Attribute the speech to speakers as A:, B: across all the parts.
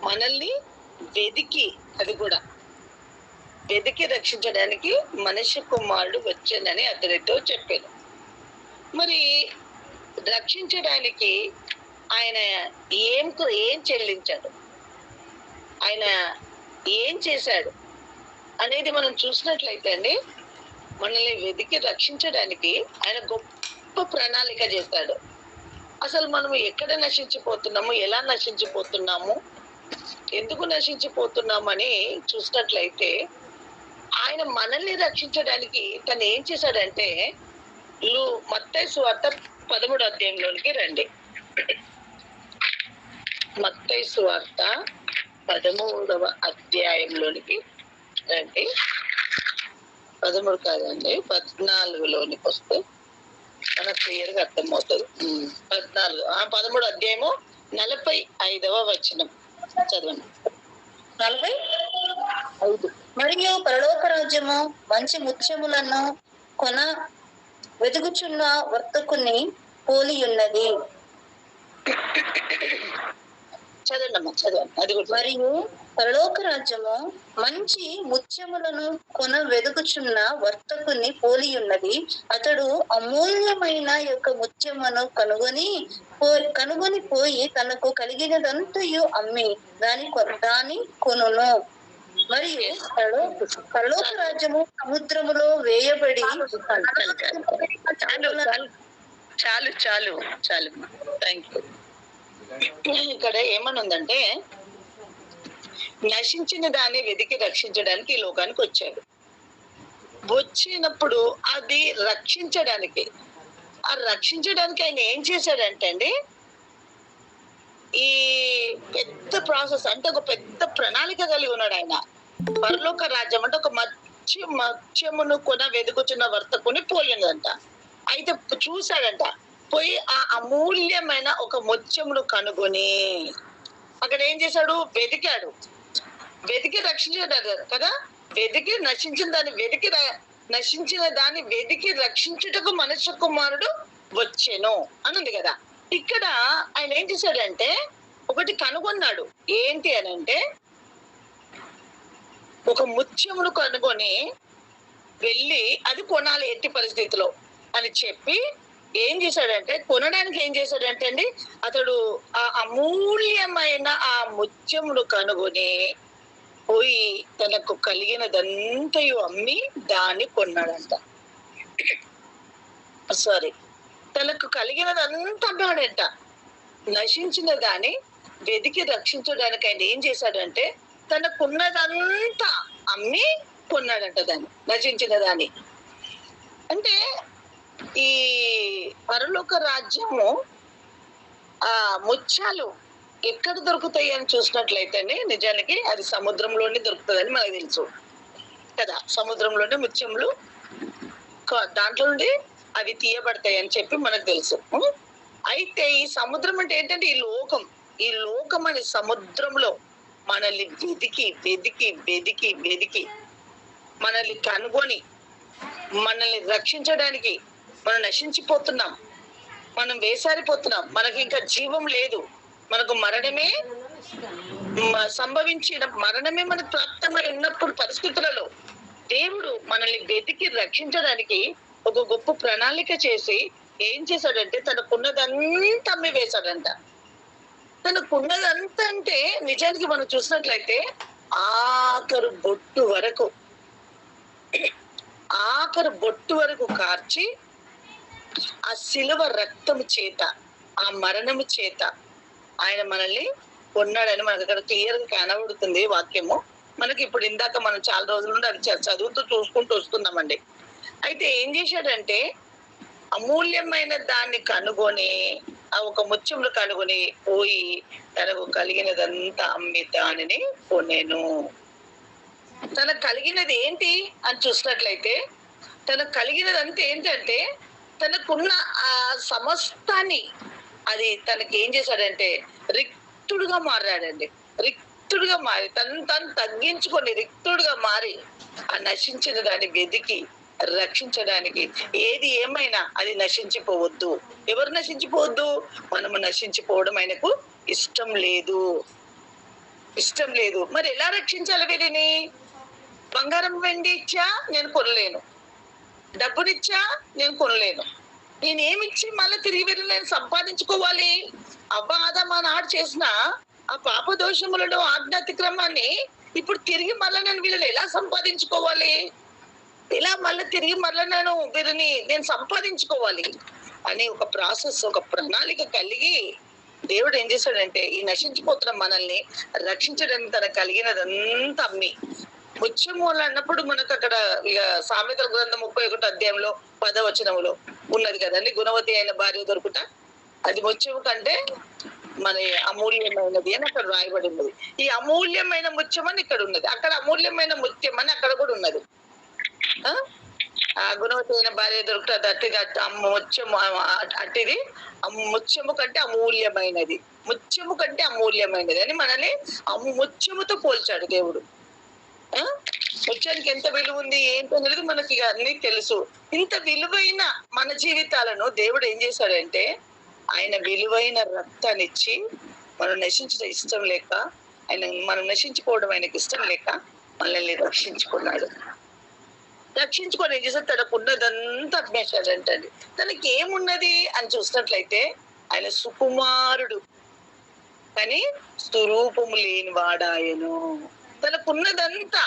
A: మనల్ని వెదికి, అది కూడా వెదికి రక్షించడానికి మనిషి కుమారుడు వచ్చానని అతడితో చెప్పాను. మరి రక్షించడానికి ఆయన ఏం చెల్లించాడు, ఆయన ఏం చేశాడు అనేది మనం చూసినట్లయితే అండి, మనల్ని వెతికి రక్షించడానికి ఆయన గొప్ప ప్రణాళిక చేశాడు. అసలు మనం ఎక్కడ నశించిపోతున్నాము, ఎలా నశించిపోతున్నాము, ఎందుకు నశించిపోతున్నామని చూసినట్లయితే ఆయన మనల్ని రక్షించడానికి తను ఏం చేశాడంటే, మత్తయి సువార్త 13వ అధ్యాయంలోనికి రండి. మత్తయి సువార్త 13వ అధ్యాయంలోనికి రండి. 13 కాదండి, 14లోనికి వస్తే మనకు క్లియర్ గా అర్థమవుతుంది. 13వ అధ్యాయము 45వ వచనం చదవండి.
B: 45. మరియు పరలోక రాజ్యము మంచి ముత్యములను కొన వెతుకుచున్న వర్తకుని పోలి ఉన్నది. మరియు పరలోక రాజ్యము మంచి ముత్యములను కొన వెతుకుచున్న వర్తకుని పోలి ఉన్నది. అతడు అమూల్యమైన యొక్క ముత్యమును కనుగొని పోయి తనకు కలిగినదంతయు అమ్మి దాని కొనును. మరియు పరలోక రాజ్యము సముద్రములో వేయబడి
A: చాలు చాలు చాలు థ్యాంక్ యూ. ఇక్కడ ఏమనుందంటే, నశించిన దాన్ని వెతికి రక్షించడానికి ఈ లోకానికి వచ్చాడు. వచ్చినప్పుడు అది రక్షించడానికి ఆయన ఏం చేశాడంటే అండి, ఈ పెద్ద ప్రాసెస్ అంటే ఒక పెద్ద ప్రణాళిక కలిగి ఉన్నాడు ఆయన. పరలోక రాజ్యం అంటే ఒక మత్స్యమును వెతుకుచున్న వర్తకుని పోలిందంట. అయితే చూశాడంట, పోయి ఆ అమూల్యమైన ఒక ముత్యమును కనుగొని అక్కడ ఏం చేశాడు, వెతికి రక్షించాడు కదా. నశించిన దాన్ని వెతికి రక్షించుటకు మనుష్య కుమారుడు వచ్చెను అని ఉంది కదా. ఇక్కడ ఆయన ఏం చేశాడంటే ఒకటి కనుగొన్నాడు. ఏంటి అని అంటే, ఒక ముత్యమును కనుగొని వెళ్ళి అది కొనాలి ఎట్టి పరిస్థితిలో అని చెప్పి ఏం చేశాడంటే, కొనడానికి ఏం చేశాడంటే అండి, అతడు ఆ అమూల్యమైన ఆ ముత్యమును కనుగొని పోయి తనకు కలిగినదంతయు అమ్మి దాన్ని కొన్నాడంట. తనకు కలిగినదంతా అమ్మాడంట. నశించిన దాన్ని వెతికి రక్షించడానికి ఆయన ఏం చేశాడంటే, తనకున్నదంతా అమ్మి కొన్నాడంట దాన్ని, నశించిన దాన్ని. అంటే ఈ పరలోక రాజ్యము ఆ ముత్యాలు ఎక్కడ దొరుకుతాయి అని చూసినట్లయితే నిజానికి అది సముద్రంలోనే దొరుకుతుందని మనకు తెలుసు కదా. సముద్రంలోనే ముత్యములు దాంట్లో నుండి అవి తీయబడతాయి అని చెప్పి మనకు తెలుసు. అయితే ఈ సముద్రం అంటే ఏంటంటే ఈ లోకం అనే సముద్రంలో మనల్ని వెదికి మనల్ని కనుగొని మనల్ని రక్షించడానికి మనం నశించిపోతున్నాం, మనం వేసారిపోతున్నాం, మనకి ఇంకా జీవం లేదు, మనకు మరణమే మనకు ప్రాప్తమై ఉన్నప్పుడు పరిస్థితులలో దేవుడు మనల్ని వెతికి రక్షించడానికి ఒక గొప్ప ప్రణాళిక చేసి ఏం చేశాడంటే, తనకున్నదంతా అమ్మి వేశాడంట. తనకున్నదంతా అంటే నిజానికి మనం చూసినట్లయితే ఆఖరు బొట్టు వరకు కార్చి ఆ శిలువ రక్తము చేత, ఆ మరణము చేత ఆయన మనల్ని కొన్నాడని మనకు అక్కడ క్లియర్ గా కనబడుతుంది వాక్యము. మనకి ఇప్పుడు ఇందాక మనం చాలా రోజుల నుండి అది చదువుతూ చూసుకుంటూ వస్తున్నామండి. అయితే ఏం చేశాడంటే, అమూల్యమైన దాన్ని కనుగొని ఆ ఒక ముత్యములు కనుగొని పోయి తనకు కలిగినదంతా అమ్మి దానిని కొనేను. తనకు కలిగినది ఏంటి అని చూసినట్లయితే, తనకు కలిగినదంతా ఏంటంటే తనకున్న ఆ సమస్తాన్ని అది తనకి ఏం చేశాడంటే రిక్తుడుగా మారాడండి. రిక్తుడుగా మారి తను తగ్గించుకొని రిక్తుడుగా మారి ఆ నశించిన దాన్ని వెతికి రక్షించడానికి ఏది ఏమైనా అది నశించిపోవద్దు. ఎవరు నశించిపోవద్దు? మనము నశించిపోవడం ఆయనకు ఇష్టం లేదు. ఇష్టం లేదు. మరి ఎలా రక్షించాలి వీరిని? బంగారం వెండి ఇచ్చా నేను కొనలేను, డబ్బునిచ్చా నేను కొనలేను. నేనేమిచ్చి మళ్ళీ తిరిగి వీరిని నేను సంపాదించుకోవాలి? అవ్వ నాడు చేసిన ఆ పాప దోషములను, ఆజ్ఞాతిక్రమాన్ని ఇప్పుడు తిరిగి మళ్ళీ నేను వీళ్ళని ఎలా సంపాదించుకోవాలి? ఇలా మళ్ళీ తిరిగి మళ్ళీ వీరిని నేను సంపాదించుకోవాలి అని ఒక ప్రాసెస్, ఒక ప్రణాళిక కలిగి దేవుడు ఏం చేశాడంటే ఈ నశించిపోతున్న మనల్ని రక్షించడానికి తనకు కలిగినదంతా అమ్మి, ముత్యము అన్నప్పుడు మనకు అక్కడ ఇక సామెతల గ్రంథం 31 అధ్యాయంలో 10వ వచనంలో ఉన్నది కదండి, గుణవతి అయిన భార్య దొరుకుట అది ముత్యము కంటే మన అమూల్యమైనది అని అక్కడ రాయబడి ఉన్నది. ఈ అమూల్యమైన ముత్యం అని ఇక్కడ ఉన్నది, అక్కడ అమూల్యమైన ముత్యం అని అక్కడ కూడా ఉన్నది. ఆ గుణవతి అయిన భార్య దొరుకుతుంది అట్టిది, ముత్యము అట్టిది ముత్యము కంటే అమూల్యమైనది, ముత్యము కంటే అమూల్యమైనది అని మనల్ని ముత్యముతో పోల్చాడు దేవుడు. ముత్యానికి ఎంత విలువ ఉంది ఏంటో అనేది మనకి అన్ని తెలుసు. ఇంత విలువైన మన జీవితాలను దేవుడు ఏం చేశాడంటే ఆయన విలువైన రక్తాన్ని ఇచ్చి మనం నశించడం ఇష్టం లేక, మనం నశించుకోవడం ఆయనకి ఇష్టం లేక మనల్ని రక్షించుకున్నాడు. రక్షించుకొని ఏం చేశాడు? తనకున్నదంతా అమ్మేశాడంటండి. తనకి ఏమున్నది అని చూసినట్లయితే ఆయన సుకుమారుడు కానీ స్వరూపము లేని వాడాయను. తనకున్నదంతా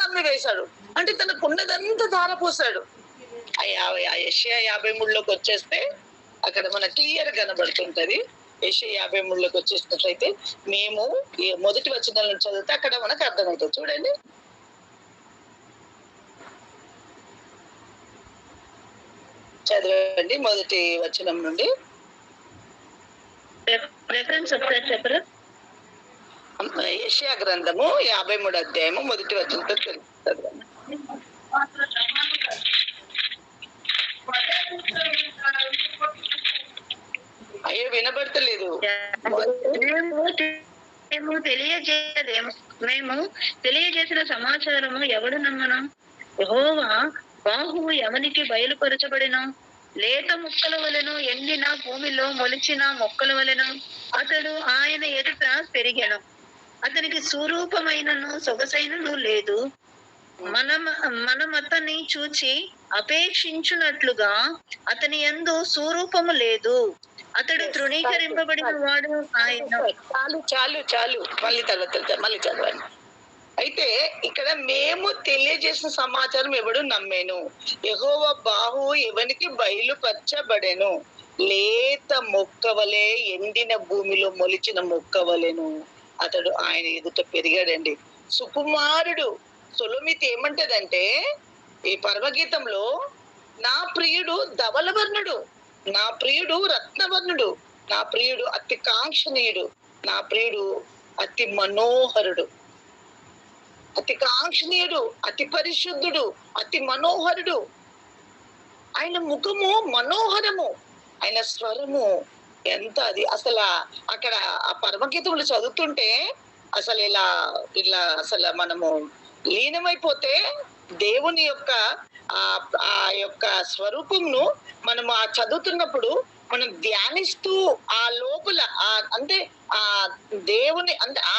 A: అమ్మి వేశాడు. అంటే తనకున్నదంతా ధారపోసాడు. ఆ యెషయా 53లోకి వచ్చేస్తే అక్కడ మన క్లియర్ కనబడుతుంటది. యెషయా 53లోకి వచ్చేసినట్లయితే మేము ఈ మొదటి వచనాలను చదివితే అక్కడ మనకు అర్థమవుతుంది. చూడండి, చదవండి మొదటి వచనం నుండి. యెషయా గ్రంథము 53 అధ్యాయము మొదటి వచనంతో చదవండి. అయ్యో వినబడతలేదు.
B: మేము తెలియజేసిన సమాచారము ఎవడు నమ్మను? యెహోవా బాహువు ఎవనికి బయలుపరచబడిను? లేత మొక్కల వలెను, ఎండిన భూమిలో మొలిచిన మొక్కల వలెను అతడు ఆయన ఎదుట పెరిగెను. అతనికి స్వరూపమైనను సొగసైనను లేదు. మనం అతన్ని చూచి అపేక్షించున్నట్లుగా అతని యందు స్వరూపము లేదు. అతడు తృణీకరింపబడిన వాడు ఆయన.
A: చాలు మళ్ళీ తర్వాత మళ్ళీ చదవండి. అయితే ఇక్కడ మేము తెలియజేసిన సమాచారం ఎవడు నమ్మేను? యెహోవా బాహు ఎవనికి బయలుపరచబడెను? లేత మొక్కవలే, ఎండిన భూమిలో మొలిచిన మొక్కవలెను అతడు ఆయన ఎదుట పెరిగాడండి. సుకుమారుడు. సొలొమితి ఏమంటదంటే ఈ పరమగీతంలో, నా ప్రియుడు ధవలవర్ణుడు, నా ప్రియుడు రత్నవర్ణుడు, నా ప్రియుడు అతి కాంక్షణీయుడు, నా ప్రియుడు అతి మనోహరుడు. అతి కాంక్షణీయుడు, అతి పరిశుద్ధుడు, అతి మనోహరుడు. ఆయన ముఖము మనోహరము, ఆయన స్వరము ఎంత అది అసలు అక్కడ ఆ పరమగీతములు చదువుతుంటే అసలు ఇలా అసలు మనము లీనమైపోతే దేవుని యొక్క ఆ యొక్క స్వరూపమును మనం ఆ చదువుతున్నప్పుడు మనం ధ్యానిస్తూ ఆ లోపల అంటే ఆ దేవుని అంటే ఆ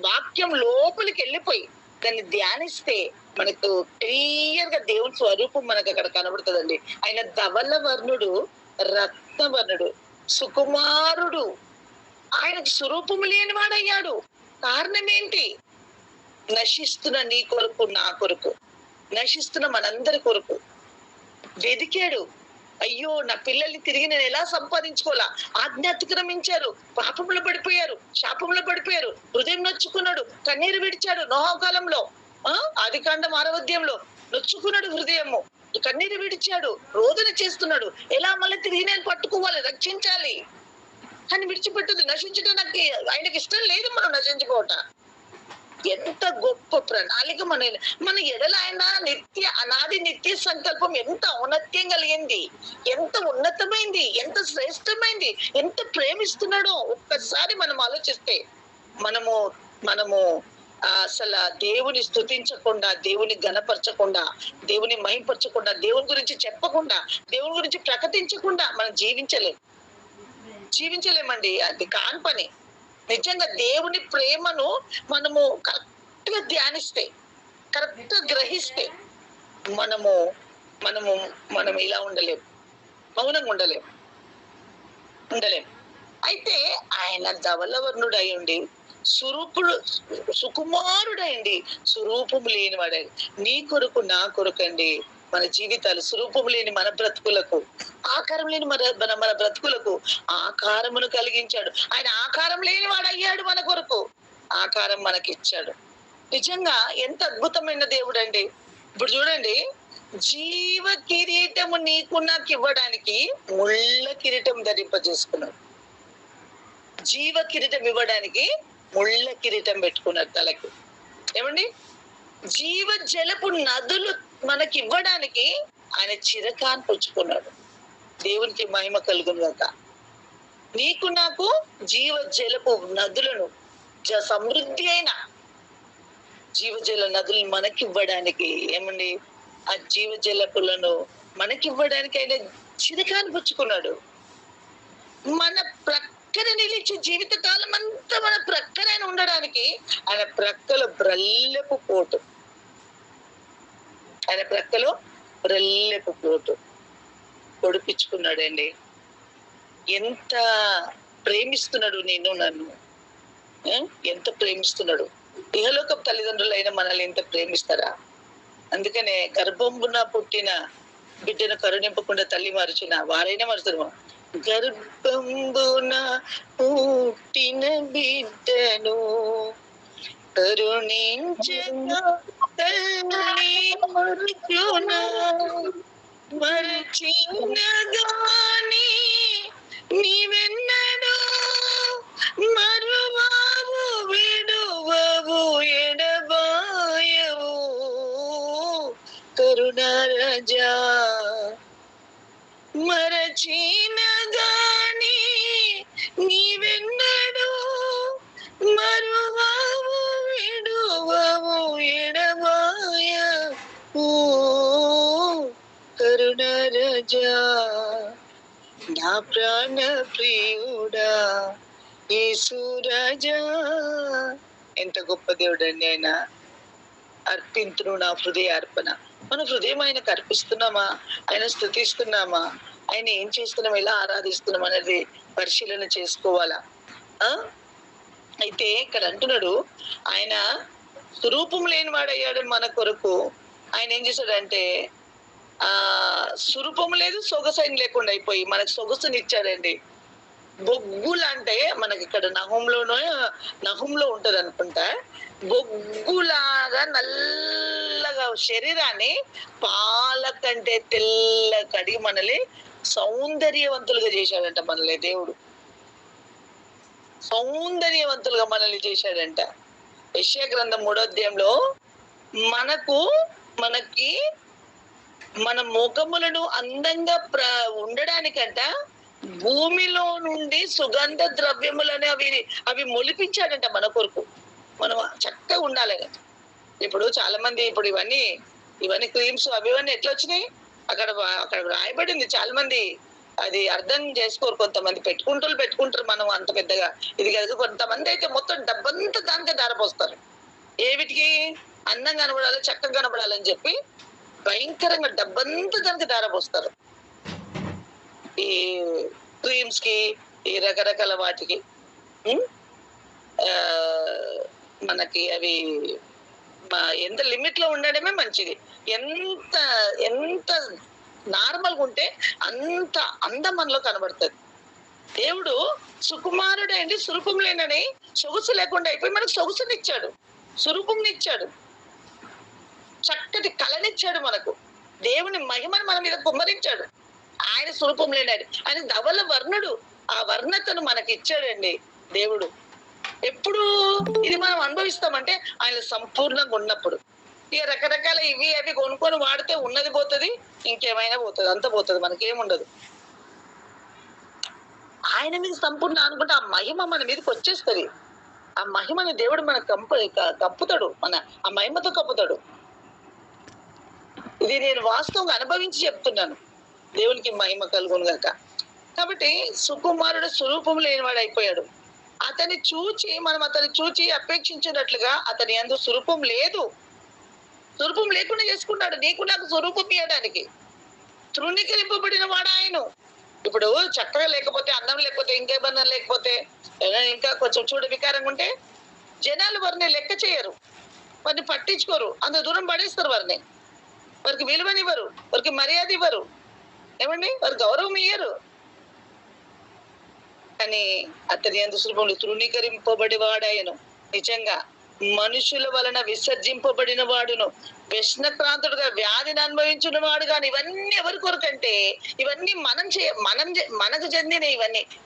A: వాక్యం లోపలికి వెళ్ళిపోయి దాన్ని ధ్యానిస్తే మనకు క్లియర్ గా దేవుని స్వరూపం మనకు అక్కడ కనబడుతుందండి. ఆయన ధవల వర్ణుడు, రత్నవర్ణుడు, సుకుమారుడు, ఆయనకు స్వరూపము లేని వాడయ్యాడు. కారణం ఏంటి? నశిస్తున్న నీ కొరకు, నా కొరకు, నశిస్తున్న మనందరి కొరకు వెదికాడు. అయ్యో నా పిల్లల్ని తిరిగి నేను ఎలా సంపాదించుకోవాలా? ఆజ్ఞ అతిక్రమించారు, పాపంలో పడిపోయారు, శాపంలో పడిపోయారు, హృదయం నొచ్చుకున్నాడు, కన్నీరు విడిచాడు. నోహకాలంలో ఆదికాండం 6వ అధ్యాయంలో నొచ్చుకున్నాడు హృదయము, కన్నీరు విడిచాడు, రోదన చేస్తున్నాడు. ఎలా మళ్ళీ తిరిగి నేను పట్టుకోవాలి, రక్షించాలి అని విడిచిపెట్టదు. నశించడం నాకు ఆయనకి ఇష్టం లేదు, మనం నశించుకోవటం. ఎంత గొప్ప ప్రణాళిక మన ఎడల ఆయన అనాది నిత్య సంకల్పం ఎంత ఔన్నత్యం కలిగింది, ఎంత ఉన్నతమైంది, ఎంత శ్రేష్టమైంది, ఎంత ప్రేమిస్తున్నాడో ఒక్కసారి మనం ఆలోచిస్తే మనము అసలు దేవుని స్తుతించకుండా, దేవుని ఘనపరచకుండా, దేవుని మహింపరచకుండా, దేవుని గురించి చెప్పకుండా, దేవుని గురించి ప్రకటించకుండా మనం జీవించలేము. జీవించలేమండి. అది కాని పని. నిజంగా దేవుని ప్రేమను మనము కరెక్ట్ గా ధ్యానిస్తే, కరెక్ట్ గా గ్రహిస్తే మనము మనము మనం ఇలా ఉండలేం, మౌనంగా ఉండలేం. అయితే ఆయన ధవలవర్ణుడు అయ్యుండి, సుకుమారుడైండి, స్వరూపము లేనివాడే. నీ కొరకు నా కొరకండి మన జీవితాలు, స్వరూపము లేని మన బ్రతుకులకు, ఆకారం లేని మన బ్రతుకులకు ఆకారమును కలిగించాడు. ఆయన ఆకారం లేని వాడు అయ్యాడు మన కొరకు, ఆకారం మనకిచ్చాడు. నిజంగా ఎంత అద్భుతమైన దేవుడు అండి. ఇప్పుడు చూడండి, జీవ కిరీటము నీకు నాకు ఇవ్వడానికి ముళ్ళ కిరీటం ధరింపజేసుకున్నాడు. జీవ కిరీటం ఇవ్వడానికి ముళ్ళ కిరీటం పెట్టుకున్నారు తలకి. ఏమండి, జీవ జలపు నదులు మనకి ఇవ్వడానికి ఆయన చిరకాన్ని పుచ్చుకున్నాడు. దేవునికి మహిమ కలుగును గాక. నీకు నాకు జీవ జలపు నదులను, సమృద్ధి అయిన జీవజల నదులను మనకివ్వడానికి, ఏమండి, ఆ జీవజలపులను మనకివ్వడానికి ఆయన చిరకాన్ని పుచ్చుకున్నాడు. మన ప్రక్కన నిలిచి జీవితకాలం అంతా మన ప్రక్కన ఉండడానికి ఆయన ప్రక్కలో బ్రల్లెపు పోటు, ఆయన ప్రక్కలో బ్రల్లెపు పోటు పొడిపించుకున్నాడండి. ఎంత ప్రేమిస్తున్నాడు నిన్ను నన్ను, ఎంత ప్రేమిస్తున్నాడు. ఇహలోక తల్లిదండ్రులైన మనల్ని ఎంత ప్రేమిస్తారా? అందుకనే గర్భంబున పుట్టిన బిడ్డను కరుణింపకుండా తల్లి మరచిన వారైనా మరుతున్నా. గర్భంబున పుట్టిన బిడ్డను కరుణించగా తల్లి మరుచునా, మరచినగాని నీవెన్నడూ మరువావు, విడువవు, ఎడబాయవు కరుణారాజా. మరచినగాని నీవెన్నడూ మరువావు, విడువవు, ఎడబాయవు కరుణారాజా. నా ప్రాణ ప్రియుడా యేసు రాజా. ఎంత గొప్ప దేవుడు అండి ఆయన. అర్పింతును నా హృదయ అర్పణ. మన హృదయం ఆయనకు అర్పిస్తున్నామా? ఆయన స్తుతిస్తున్నామా? ఆయన ఏం చేస్తున్నాం, ఎలా ఆరాధిస్తున్నాం అనేది పరిశీలన చేసుకోవాలా. అయితే ఇక్కడ అంటున్నాడు, ఆయన స్వరూపం లేని వాడయ్యాడు మన కొరకు. ఆయన ఏం చేశాడంటే, స్వరూపం లేదు, సొగసైన లేకుండా అయిపోయి మనకు సొగసునిచ్చాడండి. బొగ్గులు అంటే మనకి ఇక్కడ నహంలో ఉంటది అనుకుంటా. బొగ్గులాగా నల్లగా శరీరాన్ని పాల కంటే తెల్ల కడిగి మనల్ని సౌందర్యవంతులుగా చేశాడంట. మనల్ని దేవుడు సౌందర్యవంతులుగా మనల్ని చేశాడంట. యెషయా గ్రంథం 3వ అధ్యాయంలో మనకి మన ముఖములను అందంగా ఉండడానికంట భూమిలో నుండి సుగంధ ద్రవ్యములని అవి మొలిపించాడంట మన కొరకు. మనం చక్కగా ఉండాలని. ఇప్పుడు చాలా మంది ఇప్పుడు ఇవన్నీ క్రీమ్స్ ఇవన్నీ ఎట్లా వచ్చినాయి? అక్కడ రాయబడింది. చాలా మంది అది అర్థం చేసుకోరు. కొంతమంది పెట్టుకుంటారు. మనం అంత పెద్దగా ఇది కదా. కొంతమంది అయితే మొత్తం డబ్బంతా దానికే దారపోస్తారు. ఏవిటికి? అందంగా కనబడాలి, చక్కగా కనబడాలని చెప్పి భయంకరంగా డబ్బంతా దానికి దారపోస్తారు. ఈ క్రీమ్స్ కి, ఈ రకరకాల వాటికి మనకి అవి ఎంత లిమిట్ లో ఉండడమే మంచిది. ఎంత నార్మల్గా ఉంటే అంత అందం మనలో కనబడుతుంది. దేవుడు సుకుమారుడైంది, స్వరూపం లేనని సొగుసు లేకుండా అయిపోయి మనకు సొగుసునిచ్చాడు, స్వరూపంనిచ్చాడు, చక్కటి కళనిచ్చాడు మనకు. దేవుని మహిమను మన మీద కుమ్మరించాడు. ఆయన స్వరూపం లేనాడు, ఆయన ధవల వర్ణుడు. ఆ వర్ణతను మనకి ఇచ్చాడండి దేవుడు. ఎప్పుడు ఇది మనం అనుభవిస్తామంటే ఆయన సంపూర్ణంగా ఉన్నప్పుడు. ఇక రకరకాల ఇవి అవి కొనుక్కొని వాడితే ఉన్నది పోతుంది, ఇంకేమైనా పోతుంది, అంత పోతుంది, మనకేముండదు. ఆయన మీద సంపూర్ణ అనుకుంటే ఆ మహిమ మన మీదకి వచ్చేస్తుంది. ఆ మహిమని దేవుడు మనకు కప్పుతాడు, ఆ మహిమతో కప్పుతాడు. ఇది నేను వాస్తవంగా అనుభవించి చెప్తున్నాను. దేవునికి మహిమ కలుగును గాక. కాబట్టి సుకుమారుడు స్వరూపం లేనివాడు అయిపోయాడు. అతన్ని చూచి మనం అతన్ని చూచి అపేక్షించినట్లుగా అతని యందు స్వరూపం లేదు. స్వరూపం లేకుండా చేసుకున్నాడు నీకు నాకు స్వరూపం ఇవ్వడానికి. తృణీకరింపబడిన వాడు ఆయన. ఇప్పుడు చక్కగా లేకపోతే, అన్నం లేకపోతే, ఇంకేమన్నా లేకపోతే, ఇంకా కొంచెం చూడ వికారంగా ఉంటే జనాలు వారిని లెక్క చేయరు, వారిని పట్టించుకోరు, అంత దూరం పడేస్తారు వారిని. వారికి విలువనివ్వరు, వారికి మర్యాద ఇవ్వరు, ఏమండి, వారికి గౌరవం ఇయ్యరు. కానీ అతని యందు స్వరూపంలో తృణీకరింపబడి వాడాయను. నిజంగా మనుషుల వలన విసర్జింపబడిన వాడును, వ్యసనక్రాంతుడుగా వ్యాధిని అనుభవించిన వాడు. కానీ ఇవన్నీ ఎవరి కొరకంటే ఇవన్నీ మనకు చెందినవి,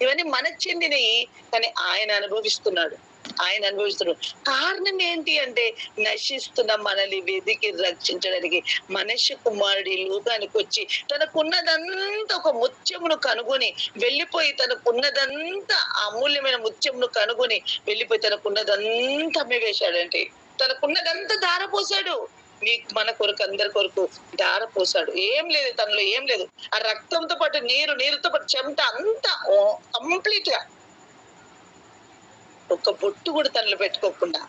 A: ఇవన్నీ మనకు చెందినవి. కానీ ఆయన అనుభవిస్తున్నాడు. కారణం ఏంటి అంటే నశిస్తున్న మనల్ని వెదికి రక్షించడానికి మనుష్య కుమారుడి లోకానికి వచ్చి తనకున్నదంతా ఒక ముత్యమును కనుగొని వెళ్ళిపోయి, తనకున్నదంతా అమూల్యమైన ముత్యమును కనుగొని వెళ్ళిపోయి తనకున్నదంతా అమ్మివేశాడంటే, తనకున్నదంతా ధారపోసాడు. మన కొరకు, అందరి కొరకు ధారపోసాడు. ఏం లేదు తనలో, ఏం లేదు. ఆ రక్తంతో పాటు నీరుతో పాటు చెమట అంతా కంప్లీట్ గా, ఒక్క బొట్టు కూడా తనలో పెట్టుకోకుండా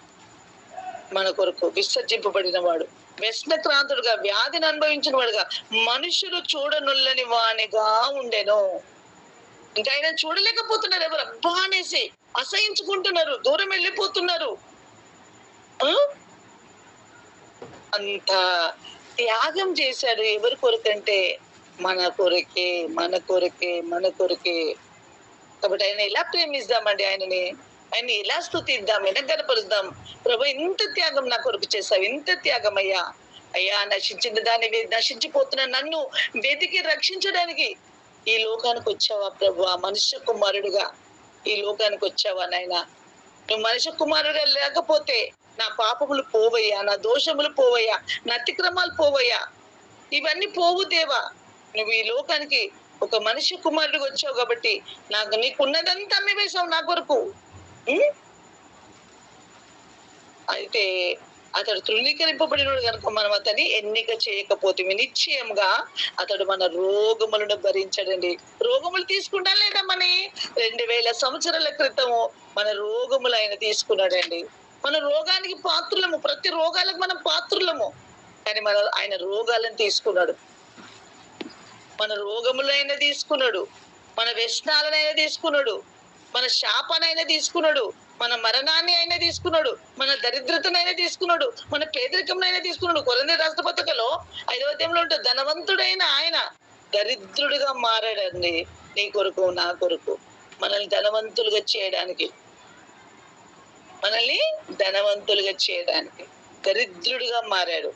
A: మన కొరకు విసర్జింపబడిన వాడు, వ్యసనక్రాంతుడుగా వ్యాధిని అనుభవించిన వాడుగా, మనుషులు చూడనుల్లని వానిగా ఉండెను. ఇంకా ఆయన చూడలేకపోతున్నారు. ఎవరు అబ్బా అనేసి అసహించుకుంటున్నారు, దూరం వెళ్ళిపోతున్నారు. అంత త్యాగం చేశాడు. ఎవరి కొరకంటే మన కొరకే. కాబట్టి ఆయన ఎలా ప్రేమిస్తామండి? ఆయన ఎలా స్తుతిద్దాం, ఎలా గనపరుద్దాం? ప్రభు, ఇంత త్యాగం నా కొరకు చేశావు, ఇంత త్యాగం అయ్యా. నశించిన దాన్ని, నశించిపోతున్న నన్ను వెతికి రక్షించడానికి ఈ లోకానికి వచ్చావా ప్రభు? ఆ మనుష్య కుమారుడుగా ఈ లోకానికి వచ్చావా నాయనా? నువ్వు మనుష్య కుమారుడుగా లేకపోతే నా పాపములు పోవయ్యా, నా దోషములు పోవయ్యా, నా అతిక్రమాలు పోవయ్యా, ఇవన్నీ పోవు దేవా. నువ్వు ఈ లోకానికి ఒక మనిషి కుమారుడికి వచ్చావు కాబట్టి నీకున్నదంతా అమ్మివేశావు నా కొరకు. అయితే అతడు తృణీకరింపబడినోడు కనుక మనం అతన్ని ఎన్నిక చేయకపోతే నిశ్చయంగా అతడు మన రోగములను భరించడండి. రోగములు తీసుకుంటా లేదా? మన 2000 సంవత్సరాల క్రితము మన రోగములు ఆయన తీసుకున్నాడండి. మన రోగానికి పాత్రులము, ప్రతి రోగాలకు మనం పాత్రులము. కానీ ఆయన రోగాలను తీసుకున్నాడు, మన రోగములైనా తీసుకున్నాడు, మన వ్యసనాలనైనా తీసుకున్నాడు, మన శాపానైనా తీసుకున్నాడు, మన మరణాన్ని అయినా తీసుకున్నాడు, మన దరిద్రతనైనా తీసుకున్నాడు, మన పేదరికంనైనా తీసుకున్నాడు. కొరింథీ రాష్ట్ర పత్రికలో 5వ అధ్యాయంలో ఉంటుంది, ధనవంతుడైన ఆయన దరిద్రుడిగా మారాడండి నీ కొరకు, నా కొరకు, మనల్ని ధనవంతులుగా చేయడానికి దరిద్రుడిగా మారాడు.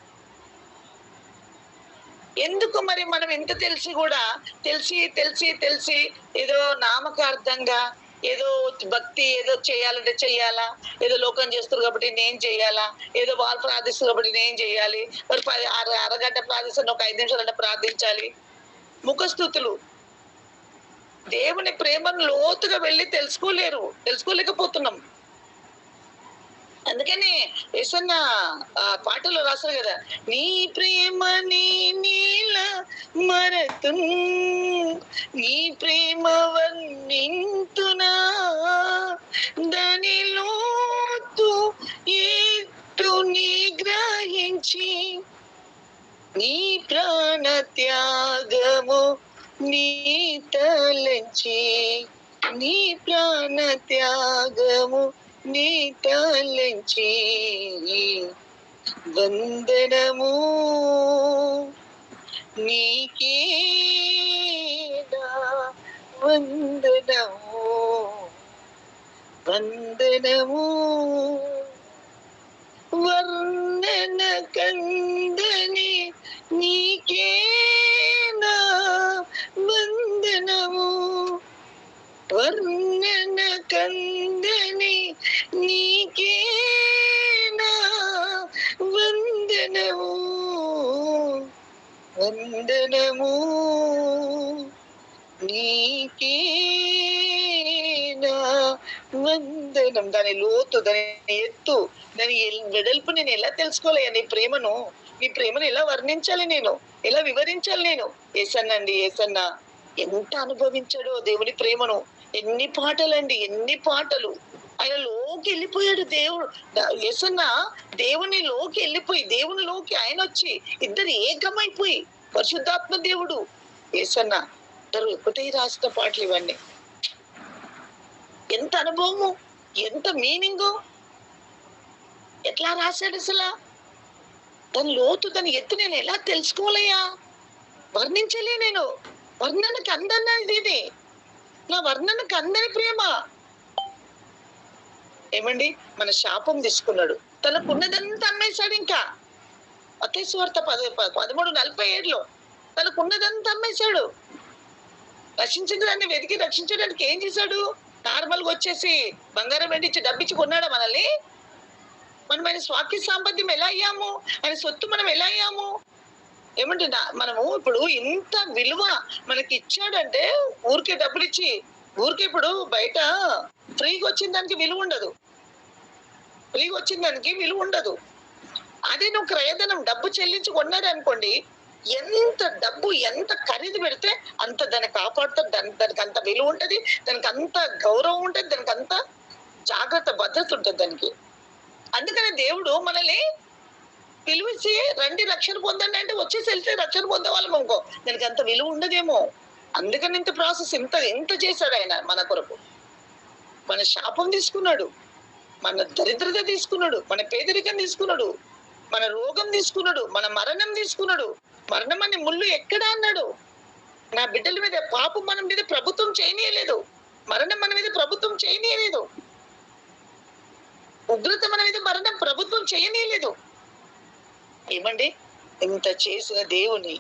A: ఎందుకు మరి? మనం ఎంత తెలిసి కూడా తెలిసి ఏదో నామకార్థంగా ఏదో భక్తి ఏదో చేయాలంటే చెయ్యాలా, ఏదో లోకం చేస్తారు కాబట్టి నేను చెయ్యాలా, ఏదో వాళ్ళు ప్రార్థిస్తారు కాబట్టి నేను చెయ్యాలి, మరి అరగంట ప్రార్థిస్తాను, ఒక 5 నిమిషాలంటే ప్రార్థించాలి. ముఖస్థుతులు. దేవుని ప్రేమను లోతుగా వెళ్ళి తెలుసుకోలేకపోతున్నాం. అందుకని యేసన్న పాటలో రాస్తారు కదా, నీ ప్రేమని నీలా మరతున్, నీ ప్రేమ వర్ణింతునా, దానిలోతు ఎత్తుని గ్రహించి, నీ ప్రాణ త్యాగము నీ తలంచి, నీ ప్రాణ త్యాగము నీ తలంచి, వందనము నీకే వందనము వర్ణన కందని నీకేనా వందనము, వర్ణన కందని నీకేనా వందనము, నీకేనా వందనం. దాని లోతు, దాని ఎత్తు, దాని వెడల్పు నేను ఎలా తెలుసుకోలేయా? నీ ప్రేమను ఎలా వర్ణించాలి, నేను ఎలా వివరించాలి? నేను ఏసన్నండి, ఏసన్న ఎంత అనుభవించాడో దేవుని ప్రేమను. ఎన్ని పాటలండి, ఎన్ని పాటలు. ఆయన లోకి వెళ్ళిపోయాడు దేవుడు. యేసన్న దేవునిలోకి వెళ్ళిపోయి, దేవునిలోకి ఆయన వచ్చి ఇద్దరు ఏకమైపోయి, పరిశుద్ధాత్మ దేవుడు యేసన్న ఇద్దరు ఒకటే రాసిన పాటలు ఇవన్నీ. ఎంత అనుభవము, ఎంత మీనింగు, ఎట్లా రాశాడు అసలు. దాని లోతు, దాని ఎత్తు నేను ఎలా తెలుసుకోవాలయ్యా? వర్ణించలే నేను. వర్ణనకు అందన్నది ఇది. నా వర్ణనకు అందని ప్రేమ. ఏమండి, మన శాపం తీసుకున్నాడు, తనకున్నదంతా అమ్మేశాడు. ఇంకా మత్తయి సువార్త 13:47 తనకున్నదంతా అమ్మేశాడు. రక్షించిన దాన్ని వెతికి రక్షించడానికి ఏం చేశాడు? నార్మల్ గా వచ్చేసి బంగారం వెండిచ్చి డబ్బిచ్చి కొన్నాడా మనల్ని? మనం ఆయన స్వాక్య సాంపత్యం ఎలా అయ్యాము? ఆయన సొత్తు మనం ఎలా అయ్యాము? ఏమంటే మనము ఇప్పుడు ఇంత విలువ మనకి ఇచ్చాడంటే, ఊరికే డబ్బులు ఇచ్చి, ఊరికే ఇప్పుడు బయట ఫ్రీగా వచ్చిన దానికి విలువ ఉండదు. ఫ్రీగా వచ్చిన దానికి విలువ ఉండదు. అదే నువ్వు క్రయధనం డబ్బు చెల్లించి కొన్నాడు అనుకోండి, ఎంత డబ్బు, ఎంత ఖరీదు పెడితే అంత దాన్ని కాపాడుతారు. దానికి అంత విలువ ఉంటది, దానికి అంత గౌరవం ఉంటది, దానికి అంత జాగ్రత్త, భద్రత ఉంటది దానికి. అందుకని దేవుడు మనల్ని పిలిచి రండి రక్షణ పొందండి అంటే వచ్చేసి వెళ్తే రక్షణ పొందే వాళ్ళం అనుకో, దానికి అంత విలువ ఉండదేమో. అందుకని ఇంత ప్రాసెస్, ఎంత చేశాడు ఆయన మన కొరకు. మన శాపం తీసుకున్నాడు, మన దరిద్రత తీసుకున్నాడు, మన పేదరికం తీసుకున్నాడు, మన రోగం తీసుకున్నాడు, మన మరణం తీసుకున్నాడు. మరణం అని ముళ్ళు ఎక్కడా అన్నాడు? నా బిడ్డల మీద పాపం మన మీద ప్రభుత్వం చేయనీయలేదు, మరణం మన మీద ప్రభుత్వం చేయనీయలేదు, ఉగ్రత మన మీద మరణం ప్రభుత్వం చేయనీయలేదు. ఏమండి, ఇంత చేసిన దేవుని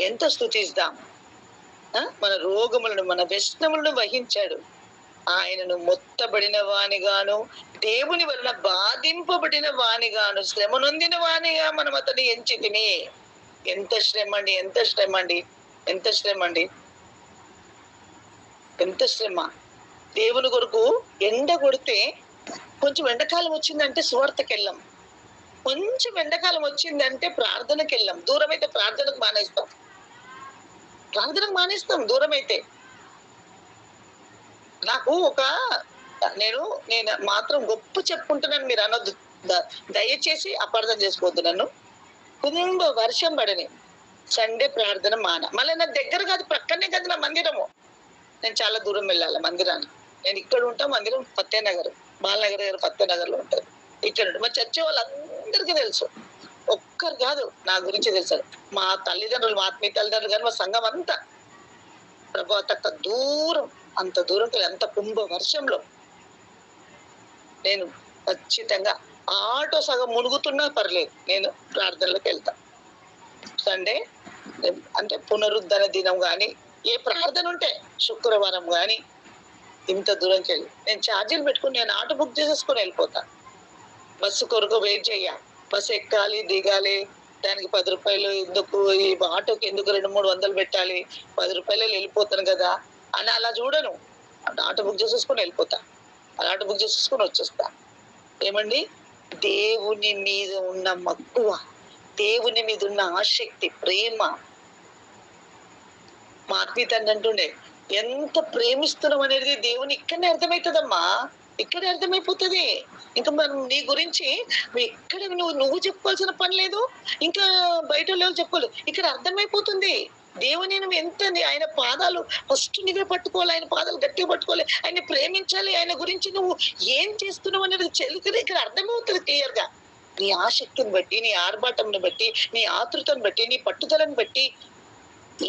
A: ఎంత స్తుతిస్తాం. మన రోగములను, మన వ్యసనములను వహించాడు. ఆయనను మొత్తబడిన వానిగాను, దేవుని వలన బాధింపబడిన వానిగాను, శ్రమ నొందిన వానిగా మనం అతన్ని ఎంచితిమి. ఎంత శ్రమ అండి, ఎంత శ్రమ అండి, ఎంత శ్రమ అండి, ఎంత శ్రమ. దేవుని కొరకు ఎండ కొడితే, కొంచెం ఎండాకాలం వచ్చిందంటే సువార్తకి వెళ్ళాం, కొంచెం ఎండాకాలం వచ్చిందంటే ప్రార్థనకి వెళ్ళాం. దూరం అయితే ప్రార్థనకు మానేస్తాం దూరం అయితే. నాకు నేను మాత్రం గొప్ప చెప్పుకుంటున్నాను, మీరు అనొద్దు, దయచేసి అపార్థం చేసుకోవద్దు నన్ను. కుంభ వర్షం పడని సండే ప్రార్థన మళ్ళీ నా దగ్గర కాదు, ప్రక్కనే కాదు నా మందిరము. నేను చాలా దూరం వెళ్ళాలి మందిరానికి. నేను ఇక్కడ ఉంటా, మందిరం ఫతేనగర్, బాలనగర్ దగ్గర ఫతేనగర్ లో ఉంటారు. ఇక్కడ మా చర్చి వాళ్ళందరికీ తెలుసు, ఒక్కరు కాదు నా గురించి తెలుసు. మా తల్లిదండ్రులు, మా ఆత్మీయ తల్లిదండ్రులు కానీ మా సంఘం అంతా. ప్రభు అంత దూరం అంత కుంభ వర్షంలో నేను ఖచ్చితంగా ఆటో సగం మునుగుతున్నా పర్లేదు, నేను ప్రార్థనలోకి వెళ్తా. సండే అంటే పునరుద్ధరణ దినం గాని, ఏ ప్రార్థన ఉంటే శుక్రవారం గాని, ఇంత దూరంకి వెళ్ళి నేను ఛార్జీలు పెట్టుకుని నేను ఆటో బుక్ చేసేసుకుని వెళ్ళిపోతా. బస్సు కొరకు వెయిట్ చెయ్య, బస్సు ఎక్కాలి, దిగాలి, దానికి 10 రూపాయలు ఎందుకు, ఈ ఆటోకి ఎందుకు 200-300 పెట్టాలి, 10 రూపాయలు వెళ్ళిపోతాను కదా అని అలా చూడను. ఆటో బుక్ చేసేసుకుని వెళ్ళిపోతా, అలా ఆటో బుక్ చేసేసుకుని వచ్చేస్తా. ఏమండి, దేవుని మీద ఉన్న మక్కువ, దేవుని మీద ఉన్న ఆసక్తి, ప్రేమ. మా ఆత్మీయ తండ్రి అంటుండే, ఎంత ప్రేమిస్తున్నాం అనేది దేవుని ఇక్కడనే అర్థమవుతుందమ్మా, ఇక్కడే అర్థమైపోతుంది. ఇంకా మనం నీ గురించి ఇక్కడ నువ్వు చెప్పుకోవాల్సిన పని లేదు, ఇంకా బయట లేవు చెప్పుకోలేదు, ఇక్కడ అర్థమైపోతుంది. దేవుని నువ్వు ఎంత, ఆయన పాదాలు ఫస్ట్ నువ్వే పట్టుకోవాలి, ఆయన పాదాలు గట్టిగా పట్టుకోవాలి, ఆయన ప్రేమించాలి, ఆయన గురించి నువ్వు ఏం చేస్తున్నావు అనేది ఇక్కడ అర్థమవుతుంది క్లియర్ గా. నీ ఆసక్తిని బట్టి, నీ ఆర్భాటంని బట్టి, నీ ఆతృతను బట్టి, నీ పట్టుదలను బట్టి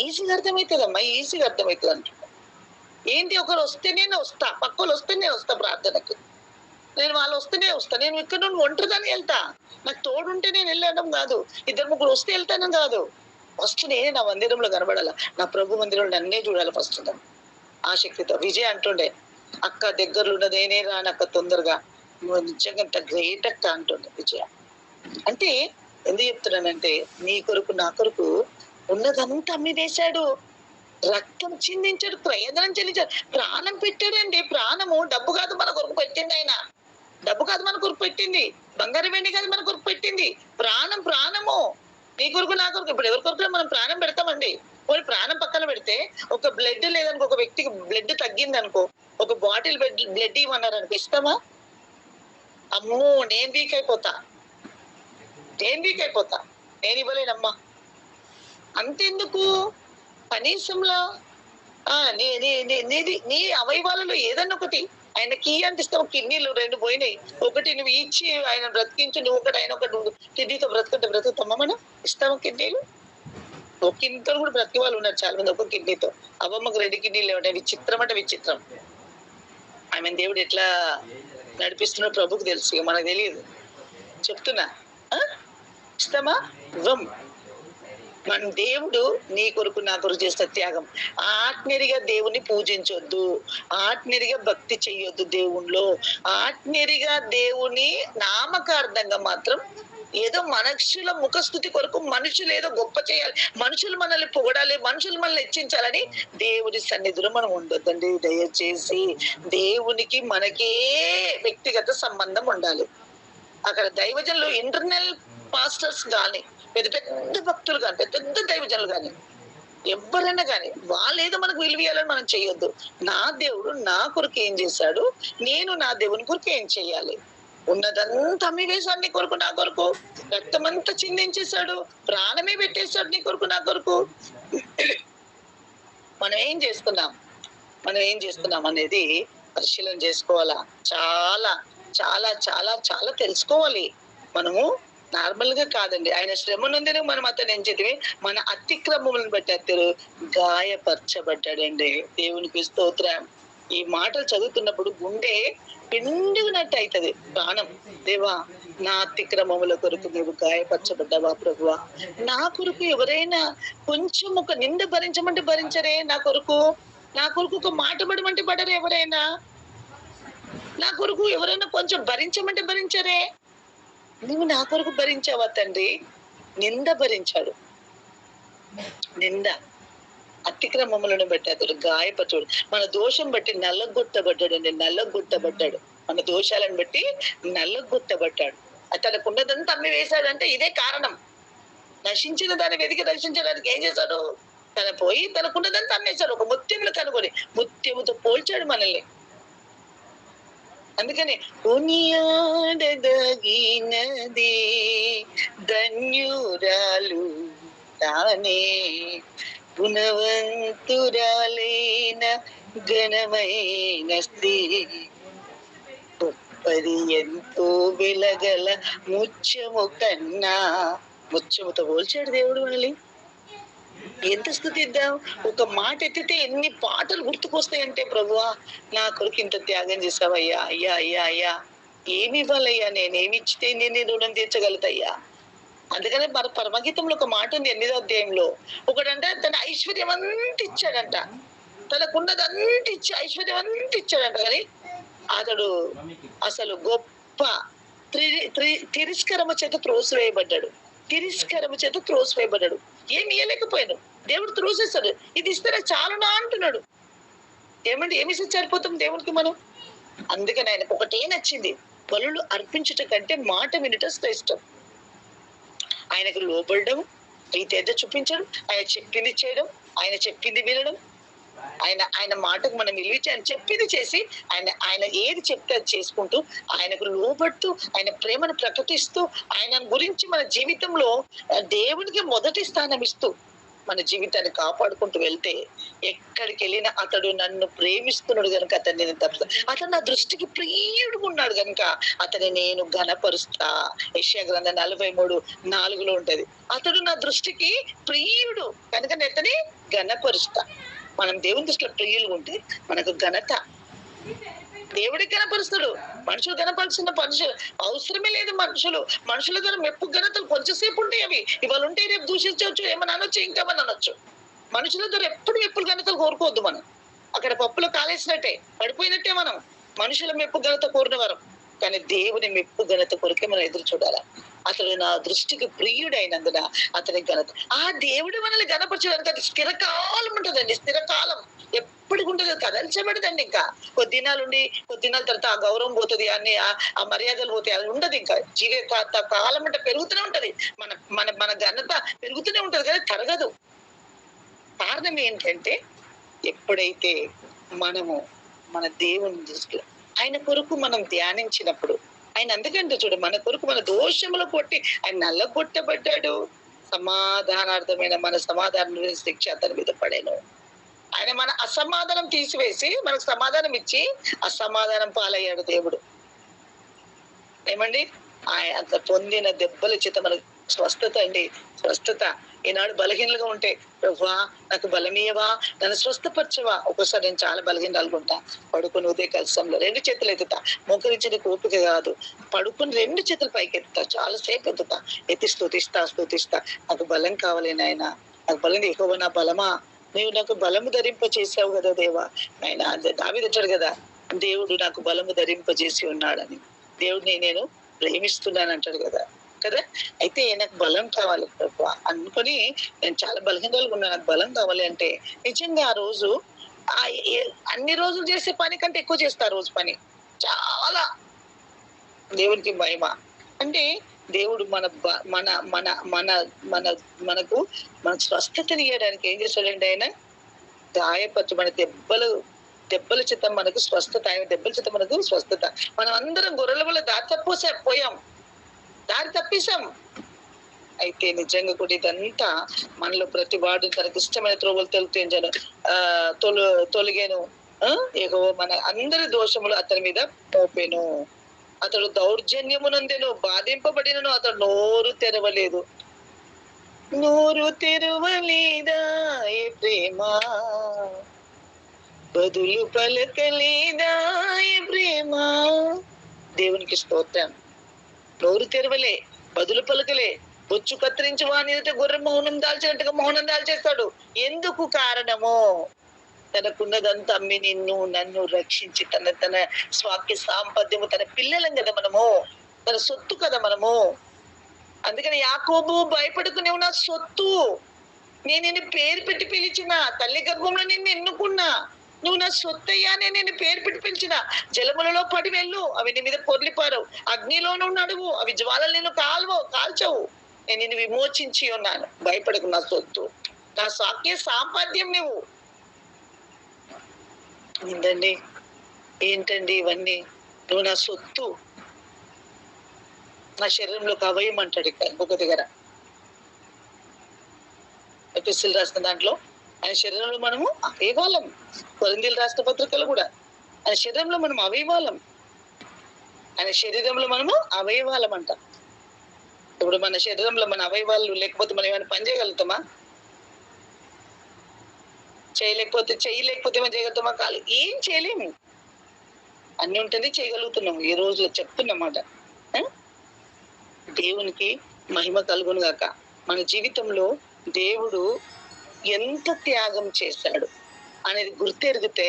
A: ఈజీగా అర్థమవుతుందమ్మా, ఈజీగా అర్థమవుతుంది అంట. ఏంటి, ఒకరు వస్తేనే వస్తా, పక్కలు వస్తేనే వస్తా ప్రార్థనకి, నేను వాళ్ళు వస్తేనే వస్తా. నేను ఇక్కడ నుండి ఒంటరిదాన్ని వెళ్తా, నాకు తోడుంటే నేను వెళ్ళడం కాదు, 2-3 వస్తే వెళ్తాను కాదు. ఫస్ట్ నేనే నా మందిరంలో కనబడాల, నా ప్రభు మందిరంలో నన్నే చూడాలి ఫస్ట్. ఆసక్తితో విజయ్ అంటుండే, అక్క దగ్గరలో ఉన్నదేనే రానక్క తొందరగా, నువ్వు నిజంగా ఇంత గ్రేట్ అక్క అంటుండే విజయ. అంటే ఎందుకు చెప్తున్నానంటే, నీ కొరకు నా కొరకు ఉన్నదంతా అమ్మివేశాడు, రక్తం చిందించాడు, ప్రయోజనం చెల్లించాడు, ప్రాణం పెట్టాడండి. ప్రాణము డబ్బు కాదు మన కొరకు పెట్టింది ఆయన, డబ్బు కాదు మన కొరకు పెట్టింది, బంగారం వెండి కాదు మన కొరకు పెట్టింది, ప్రాణము నీ కొరకు నా కొరకు. ఇప్పుడు ఎవరి కొరకు మనం ప్రాణం పెడతామండి? పోనీ ప్రాణం పక్కన పెడితే ఒక బ్లడ్ లేదనుకో, ఒక వ్యక్తికి బ్లడ్ తగ్గింది అనుకో, ఒక బాటిల్ బ్లడ్ ఇవ్వన్నారు అనుకో, ఇస్తామా? అమ్మో నేను వీక్ అయిపోతా, నేను ఇవ్వలేనమ్మా. అంతెందుకు, కనీసంలో నీ అవయవాలలో ఏదన్నా ఒకటి ఆయనకి అంటే ఇస్తావు. కిడ్నీలు 2 పోయినాయి, ఒకటి నువ్వు ఇచ్చి ఆయన బ్రతికించు, నువ్వు ఒకటి ఆయన ఒకటి, నువ్వు కిడ్నీతో బ్రతుకుతామా మనం? ఇస్తావా కిడ్నీలు? ఒక కిడ్నీతో కూడా బ్రతికే వాళ్ళు ఉన్నారు చాలా మంది, ఒక కిడ్నీతో. అవ్వమ్మకు 2 కిడ్నీలు ఇవ్వడం విచిత్రం అంటే విచిత్రం. ఆమె దేవుడు ఎట్లా నడిపిస్తున్నాడు ప్రభుకు తెలుసు, మనకు తెలియదు. చెప్తున్నా, ఇస్తామా? ఇవ్వం. మన దేవుడు నీ కొరకు నా కొరకు చేసిన త్యాగం. ఆత్మీయంగా దేవుని పూజించొద్దు, ఆత్మీయంగా భక్తి చెయ్యొద్దు దేవుణ్ణిలో. ఆత్మీయంగా దేవుని నామకార్థంగా మాత్రం ఏదో మనుషుల ముఖస్థుతి కొరకు, మనుషులు ఏదో గొప్ప చేయాలి, మనుషులు మనల్ని పొగడాలి, మనుషులు మనల్ని హెచ్చించాలని దేవుడి సన్నిధిలో మనం ఉండొద్దండి. దయచేసి దేవునికి మనకే వ్యక్తిగత సంబంధం ఉండాలి. అక్కడ దైవజనులు, ఇంటర్నల్ పాస్టర్స్ గాని, పెద్ద పెద్ద భక్తులు కానీ, పెద్ద పెద్ద దైవజనులు కానీ, ఎవరైనా కానీ వాళ్ళు ఏదో మనకు విలువయాలని మనం చేయొద్దు. నా దేవుడు నా కొరకు ఏం చేశాడు, నేను నా దేవుని కొరకు ఏం చెయ్యాలి. ఉన్నదంతా అమ్మివేశాడు నీ కొరకు నా కొరకు, రక్తమంతా చిందించేశాడు, ప్రాణమే పెట్టేశాడు నీ కొరకు నా కొరకు. మనం ఏం చేస్తున్నాం అనేది పరిశీలన చేసుకోవాలా. చాలా చాలా చాలా చాలా తెలుసుకోవాలి. మనము నార్మల్ గా కాదండి. ఆయన శ్రమ నుండి మనం అతను ఏం చేతివి, మన అతిక్రమములను బట్టి అతను గాయపరచబడ్డాడండి. దేవునికి స్తోత్రం. ఈ మాటలు చదువుతున్నప్పుడు గుండె పిండినట్టు అవుతుంది ప్రాణం. దేవా, నా అతిక్రమముల కొరకు నువ్వు గాయపరచబడ్డావా ప్రభువా? నా కొరకు ఎవరైనా కొంచెం ఒక నింద భరించమంటే భరించరే, నా కొరకు ఒక మాట పడమంటే పడరే, ఎవరైనా నా కొరకు ఎవరైనా కొంచెం భరించమంటే భరించరే. నువ్వు నా కొరకు భరించావా తండ్రి? నింద భరించాడు, నింద అతిక్రమములను బట్టి అతడు గాయపరచాడు. మన దోషం బట్టి నల్లగొట్టబడ్డాడు అండి, నల్లగొట్టబడ్డాడు. మన దోషాలను బట్టి నల్లగొట్టబడ్డాడు. తనకున్నదంతా అమ్మి వేశాడంటే ఇదే కారణం. నశించిన దాన్ని వెతికి రక్షించడానికి ఏం చేశాడు? పోయి తనకున్నదంతా అమ్మేశాడు. ఒక ముత్యములు కనుగొని ముత్యముతో పోల్చాడు మనల్ని. అందుకని కొనియాడదగినది ధన్యురాలు తానే, గుణవంతురాలైన ఘనమైన స్త్రీ, గొప్పది ఎంతో వెలగల ముత్యము కన్నా. ముత్యముతో పోల్చాడు దేవుడు మనల్ని. ఎంత స్తుతిద్దాం. ఒక మాట ఎత్తితే ఎన్ని పాటలు గుర్తుకొస్తాయంటే, ప్రభువా నా కొరకు ఇంత త్యాగం చేసావయ్యా, అయ్యా అయ్యా అయ్యా, ఏమి ఇవ్వాలయ్యా, నేనేమి ఇచ్చితే నేను రుణం తీర్చగలుగుతాయ్యా. అందుకనే మన పరమగీతంలో ఒక మాట ఉంది 8వ అధ్యాయంలో. ఒకడంటే తన ఐశ్వర్యం అంత ఇచ్చాడంట, తనకున్నదంతా ఇచ్చి ఐశ్వర్యం అంత ఇచ్చాడంట. కానీ అతడు అసలు గొప్ప తిరస్కరమ చేత త్రోసివేయబడ్డాడు. ఏమి ఇయ్యలేకపోయాడు. దేవుడు త్రోసేస్తాడు. ఇది ఇస్తే చాలునా అంటున్నాడు. ఏమంటే ఏమి ఇస్తే సరిపోతాం దేవునికి మనం? అందుకని ఆయనకు ఒకటే నచ్చింది, బలులు అర్పించుట కంటే మాట వినుట శ్రేష్టం. ఆయనకు లోబడడం, ప్రీతి చూపించడం, ఆయన చెప్పింది చేయడం, ఆయన చెప్పింది వినడం, ఆయన మాటకు మనం విలువించి ఆయన చెప్పింది చేసి, ఆయన ఏది చెప్తే అది చేసుకుంటూ, ఆయనకు లోబడుతూ, ఆయన ప్రేమను ప్రకటిస్తూ, ఆయన గురించి మన జీవితంలో దేవునికి మొదటి స్థానం ఇస్తూ మన జీవితాన్ని కాపాడుకుంటూ వెళ్తే, ఎక్కడికి వెళ్ళినా అతడు నన్ను ప్రేమిస్తున్నాడు కనుక అతన్ని నేను తప్పుతా, అతను నా దృష్టికి ప్రియుడుగా ఉన్నాడు కనుక అతని నేను ఘనపరుస్తా. యెషయా గ్రంథం 43:4 ఉంటది. అతడు నా దృష్టికి ప్రియుడు కనుక నేను అతని ఘనపరుస్తా. మనం దేవుని దృష్టిలో ప్రియులుగా ఉంటే మనకు ఘనత. దేవుడికి గణపరుస్తాడు. మనుషులు గణపరిచిన మనుషులు అవసరమే లేదు. మనుషుల ద్వారా మెప్పు ఘనతలు కొంచెంసేపు ఉంటాయి. అవి ఇవాళ ఉంటే రేపు దూషించవచ్చు, ఏమన్నా అనొచ్చు, ఇంకేమన్నా అనొచ్చు. మనుషుల ద్వారా ఎప్పుడు మెప్పులు ఘనతలు కోరుకోవద్దు. మనం అక్కడ పప్పులో కాలేసినట్టే, పడిపోయినట్టే. మనం మనుషుల మెప్పు ఘనత కోరిన వారం, కానీ దేవుని మెప్పు ఘనత కొరకే మనం ఎదురు చూడాలి. అతడు నా దృష్టికి ప్రియుడైనందున అతని ఘనత. ఆ దేవుడు మనల్ని ఘనపరచడానికి అది స్థిరకాలం ఉంటుందండి. స్థిరకాలం ఎప్పటికి ఉంటుంది, కదల్చబడదండి. ఇంకా కొద్ది దినాల తర్వాత ఆ గౌరవం పోతుంది, అన్ని ఆ మర్యాదలు పోతాయి, అది ఉండదు. ఇంకా జీవిత కాలం అంటే పెరుగుతూనే ఉంటది. మన మన మన ఘనత పెరుగుతూనే ఉంటది కదా, తరగదు. కారణం ఏంటంటే ఎప్పుడైతే మనము మన దేవుని దృష్టిలో ఆయన కొరకు మనం ధ్యానించినప్పుడు, ఆయన అందుకంటే చూడు, మన కొరకు మన దోషములు కొట్టి ఆయన నల్లగొట్టబడ్డాడు. సమాధానార్థమైన మన సమాధాన శిక్ష అతని మీద పడాను. ఆయన మన అసమాధానం తీసివేసి మనకు సమాధానం ఇచ్చి అసమాధానం పాలయ్యాడు దేవుడు. ఏమండి, ఆయన పొందిన దెబ్బల చేత మనకు స్వస్థత అండి, స్వస్థత. ఈనాడు బలహీనలుగా ఉంటే, ప్రభువా నాకు బలమీయవా, నన్ను స్వస్థపరచవా. ఒక్కోసారి నేను చాలా బలహీనలుగా ఉంటా. పడుకుని ఉదయ కలసంలో 2 చేతులు ఎత్తుతా, మోకరించి ఓపిక కాదు, పడుకుని 2 చేతులు పైకి ఎత్తుతా, చాలా సేపు ఎత్తుతా, ఎత్తి స్తుతిస్తా. నాకు బలం కావాలి నాయన, నాకు బలం. యెహోవా నా బలమా, నీవు నాకు బలము ధరింప చేసావు కదా దేవా. ఆయన దావీదు అంటాడు కదా, దేవుడు నాకు బలము ధరింపజేసి ఉన్నాడని, దేవుడిని నేను ప్రేమిస్తున్నాను అంటాడు కదా. అయితే నాకు బలం కావాలి ప్రభు అనుకొని నేను చాలా బలహీనలుగా ఉన్నా, నాకు బలం కావాలి అంటే నిజంగా ఆ రోజు అన్ని రోజులు చేసే పని కంటే ఎక్కువ చేస్తా ఆ రోజు పని. చాలా దేవునికి మహిమ. అంటే దేవుడు మన మన మన మన మన మనకు మన స్వస్థతని ఇవ్వడానికి ఏం చేశాడంటే ఆయన గాయపరచు మన దెబ్బల చేత మనకు స్వస్థత, ఆయన దెబ్బల చేత మనకు స్వస్థత. మనం అందరం గొర్రెల వల్ల దారి తప్పిసాం. అయితే నిజంగా కూడా ఇదంతా మనలో ప్రతి వాడు తనకి ఇష్టమైన త్రోవలు తెలుగుతాను తొలగాను. యెహోవా మన అందరి దోషములు అతని మీద మోపెను. అతడు దౌర్జన్యమునందెను, బాధింపబడినను అతడు నోరు తెరవలేదా ఏ ప్రేమ, బదులు పలకలేదా ఏ ప్రేమ. దేవునికి స్తోత్రం. నోరు తెరవలే, బదులు పలకలే, బొచ్చు కత్తిరించి వాని గొర్రె మౌనం దాల్చినట్టుగా మౌనం దాల్చేస్తాడు. ఎందుకు కారణము? తనకున్నదంతా అమ్మి నన్ను రక్షించి తన స్వాక్య సాంపద్యము, తన పిల్లలం కదా మనము, తన సొత్తు కదా మనము. అందుకని యాకోబు భయపడుకు, నువ్వు నా సొత్తు, నేను నిన్ను పేరు పెట్టి పిలిచిన, తల్లి గర్భంలో నిన్ను ఎన్నుకున్నా, నువ్వు నా సొత్తయ్యా, నేను పేరు పెట్టి పిలిచిన. జలములలో పడి వెళ్ళు, అవి నీ మీద పొర్లిపారవు, అగ్నిలోనూ నడువు, అవి జ్వాలలు నిన్ను కాల్చవు. నేను నిన్ను విమోచించి ఉన్నాను, భయపడకు, నా సొత్తు, నా స్వాక్య సాంపద్యం నువ్వు. ఏంటండి ఇవన్నీ? నువ్వు నా సొత్తు, నా శరీరంలో అవయం అంటాడు ఇక్కడ ఒక దగ్గర. ఎపిసిల్ రాసిన దాంట్లో ఆయన శరీరంలో మనము అవయవాలం. కొరింథీయులు రాసిన పత్రికలు కూడా ఆయన శరీరంలో మనం అవయవాలం, ఆయన శరీరంలో మనము అవయవాలం అంట. ఇప్పుడు మన శరీరంలో మన అవయవాలు లేకపోతే మనం ఏమైనా పని చేయగలుగుతామా? చేయలేకపోతే మనం చేయగలుగుతామా? కాదు, ఏం చేయలేము. అన్ని ఉంటుంది, చేయగలుగుతున్నాము. ఈ రోజు చెప్తున్నమాట. దేవునికి మహిమ కలుగును గాక. మన జీవితంలో దేవుడు ఎంత త్యాగం చేశాడు అనేది గుర్తెరిగితే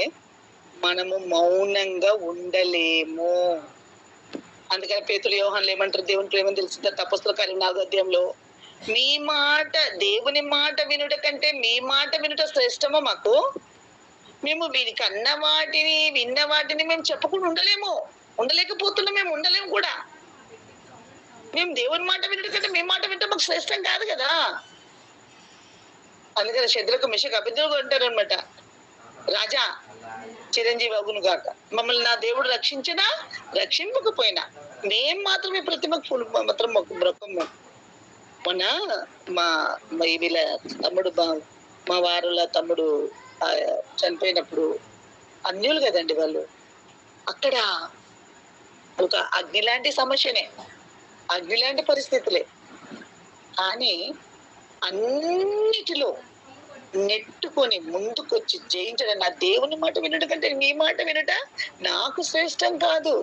A: మనము మౌనంగా ఉండలేము. అందుకని పేతురు యోహాన్లు ఏమంటారు? దేవుని ప్రేమను తెలిసిందా అపోస్తలుల కార్యం 4వ అధ్యాయంలో, మీ మాట, దేవుని మాట వినుట కంటే మీ మాట వినుట శ్రేష్టమా మాకు? మేము వీరికి విన్న వాటిని మేము చెప్పకుండా ఉండలేకపోతున్నాం. మేము ఉండలేము కూడా. మేము దేవుని మాట వినడం కంటే మీ మాట వింటే మాకు శ్రేష్టం కాదు కదా. అందుకని శద్రకు మిషకు అబేద్నెగో అంటారు అనమాట, రాజా చిరంజీవి అగును గాక, మమ్మల్ని నా దేవుడు రక్షించినా రక్షింపకపోయినా మేం మాత్రమే ప్రతిమకు మాత్రం బ్రొక్కము. మొన్న మా వీళ్ళ తమ్ముడు, మా వారుల తమ్ముడు చనిపోయినప్పుడు అన్యులు కదండి వాళ్ళు. అక్కడ ఒక అగ్ని లాంటి సమస్యనే, అగ్ని లాంటి పరిస్థితులే. కానీ అన్నిటిలో నెట్టుకొని ముందుకొచ్చి జయించడం, నా దేవుని మాట వినడం కంటే నీ మాట వినట నాకు శ్రేష్టం కాదు.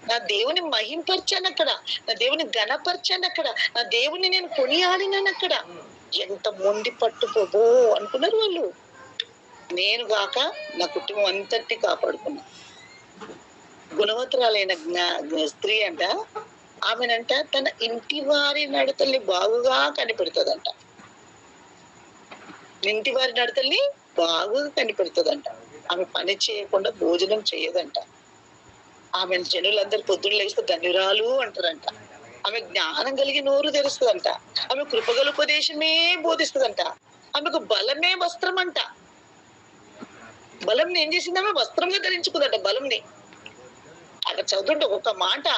A: నా దేవుని మహింపరిచాను అక్కడ, నా దేవుని ఘనపరిచాను అక్కడ, నా దేవుని నేను కొనియాడినాను అక్కడ. ఎంత మొండి పట్టుకోబో అనుకున్నారు వాళ్ళు. నేను గాక నా కుటుంబం అంతటి కాపాడుకున్నా. గుణవంతురాలైన స్త్రీ అంట, ఆమెనంట తన ఇంటి వారి నడతల్ని బాగుగా కనిపెడుతుందంట. ఇంటి వారి నడతల్ని బాగుగా కనిపెడుతుందంట. ఆమె పని చేయకుండా భోజనం చేయదంట. ఆమె జనులందరూ పొద్దున్న లేస్తే ధన్యురాలు అంటారంట. ఆమె జ్ఞానం కలిగి నోరు తెరుస్తుందంట. ఆమె కృపగల ఉపదేశమే బోధిస్తుందంట. ఆమెకు బలమే వస్త్రం అంట. బలం ఏం చేసిందామె? వస్త్రంగా ధరించుకుందట బలంని. అక్కడ చదువుతుంటే ఒక మాట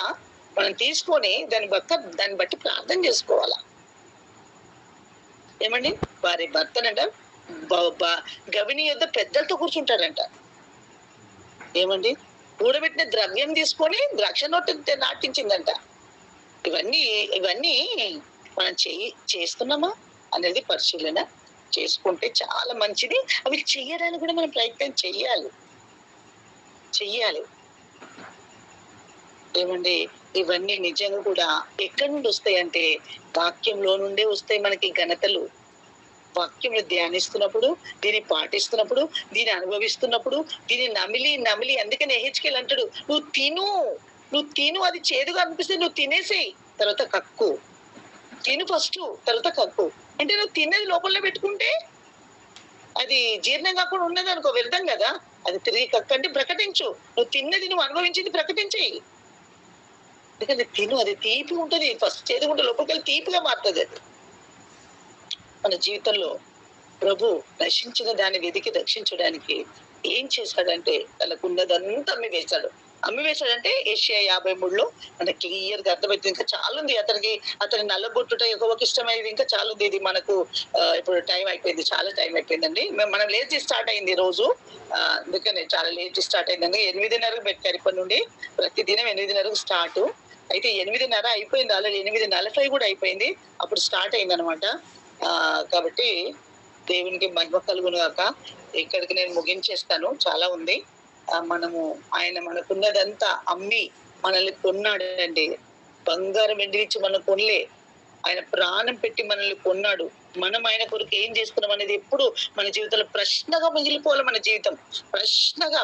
A: మనం తీసుకొని దాన్ని బట్టి ప్రార్థన చేసుకోవాలా. ఏమండి? వారి భర్తనంట గవిని యొద్ద పెద్దలతో కూర్చుంటాడంట. ఏమండి? కూడబెట్టిన ద్రవ్యం తీసుకొని ద్రాక్ష నోటి నాటించిందంట. ఇవన్నీ మనం చేస్తున్నామా అనేది పరిశీలన చేసుకుంటే చాలా మంచిది. అవి చెయ్యడానికి కూడా మనం ప్రయత్నం చెయ్యాలి. ఏమండి? ఇవన్నీ నిజంగా కూడా ఎక్కడి నుండి వస్తాయంటే వాక్యంలో నుండే వస్తాయి మనకి ఘనతలు. వాక్యంలో ధ్యానిస్తున్నప్పుడు, దీన్ని పాటిస్తున్నప్పుడు, దీన్ని అనుభవిస్తున్నప్పుడు, దీన్ని నమిలి అందుకని హెచ్కెల్ అంటాడు, నువ్వు తిను, అది చేదుగా అనిపిస్తే నువ్వు తినేసేయి, తర్వాత కక్కు. తిను ఫస్ట్, తర్వాత కక్కు. అంటే నువ్వు తిన్నది లోపలనే పెట్టుకుంటే అది జీర్ణం కాకుండా ఉన్నది అనుకో, వ్యర్థం కదా. అది తిరిగి కక్కు అంటే ప్రకటించు. నువ్వు తిన్నది, నువ్వు అనుభవించింది ప్రకటించేయి. ఎందుకంటే తిను, అది తీపి ఉంటది. ఫస్ట్ చేదుగా ఉంటే లోపలికి వెళ్ళి తీపిగా మారుతుంది. అది మన జీవితంలో ప్రభు నశించిన దాన్ని వెతికి రక్షించడానికి ఏం చేశాడంటే తనకున్నదంతా అమ్మి వేశాడంటే ఏషియా 53లో మనకి క్లియర్ గా అర్థమవుతుంది. ఇంకా చాలా ఉంది. అతని నల్లబొట్టుట యెహోవాకి ఇష్టమైనది ఇంకా చాలా ఉంది. ఇది మనకు ఇప్పుడు టైం అయిపోయింది, చాలా టైం అయిపోయిందండి. మనం లేచి స్టార్ట్ అయింది రోజు, అందుకనే చాలా లేచి స్టార్ట్ అయిందండి. 8:30 పెట్టారు. ఇప్పటి నుండి ప్రతిదినం 8:30 స్టార్ట్ అయితే 8:30 అయిపోయింది. ఆల్రెడీ 8:40 కూడా అయిపోయింది. అప్పుడు స్టార్ట్ అయింది అనమాట. కాబట్టి దేవునికి మహిమ కలుగును గాక. ఇక్కడికి నేను ముగించేస్తాను, చాలా ఉంది. ఆయన మనకున్నదంతా అమ్మి మనల్ని కొన్నాడండి. బంగారం వెండినిచ్చి మనం కొనలే, ఆయన ప్రాణం పెట్టి మనల్ని కొన్నాడు. మనం ఆయన కొరకు ఏం చేస్తున్నాం అనేది ఎప్పుడు మన జీవితంలో ప్రశ్నగా మిగిలిపోవాలి. మన జీవితం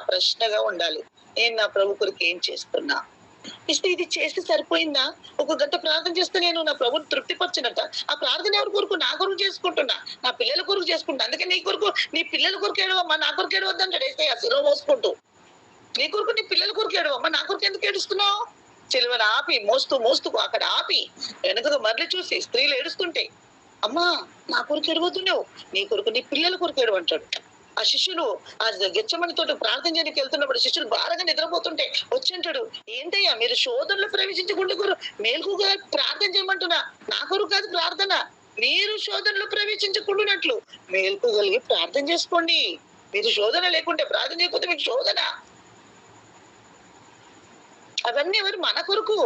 A: ప్రశ్నగా ఉండాలి. నేను నా ప్రభు కొరకు ఏం చేస్తున్నా? ఇస్తే ఇది చేస్తే సరిపోయిందా? ఒక గంట ప్రార్థన చేస్తే నేను నా ప్రభుని తృప్తిపరచినట్ట. ఆ ప్రార్థన ఎవరి కొరకు? నా కొరకు చేసుకుంటున్నా, నా పిల్లల కొరకు చేసుకుంటున్నా. అందుకే నీ కొరకు, నీ పిల్లల కొరకు ఏడవమ్మా, నా కొరకు ఏడవద్దంటాడు ఏసయ్య శిలువ మోసుకుంటూ. నీ కొరకు, నీ పిల్లల కొరకు ఏడవమ్మా, నా కొరకు ఎందుకు ఏడుస్తున్నావు? సిలువను ఆపి మోస్తూ అక్కడ ఆపి వెనకగా మరలి చూసి స్త్రీలు ఏడుస్తుంటే, అమ్మా నా కొరకు ఏడవద్దున్నావు, నీ కొరకు, నీ పిల్లల కొరకు ఏడవంటాడు. ఆ శిష్యులు ఆ గెచ్చమని తోటి ప్రార్థన చేయడానికి వెళ్తున్నప్పుడు శిష్యులు బాగా నిద్రపోతుంటే వచ్చి అంటాడు, ఏంటయ్యా మీరు శోధనలో ప్రవేశించకుండా మేలుకుగా ప్రార్థన చేయమంటున్నా, నా కొరకు కాదు ప్రార్థన, మీరు శోధనలో ప్రవేశించకుండానట్లు మేలుకోగలిగి ప్రార్థన చేసుకోండి. మీరు శోధన లేకుంటే, ప్రార్థన చేయకపోతే మీకు శోధన. అవన్నీ ఎవరు? మన కొరకు.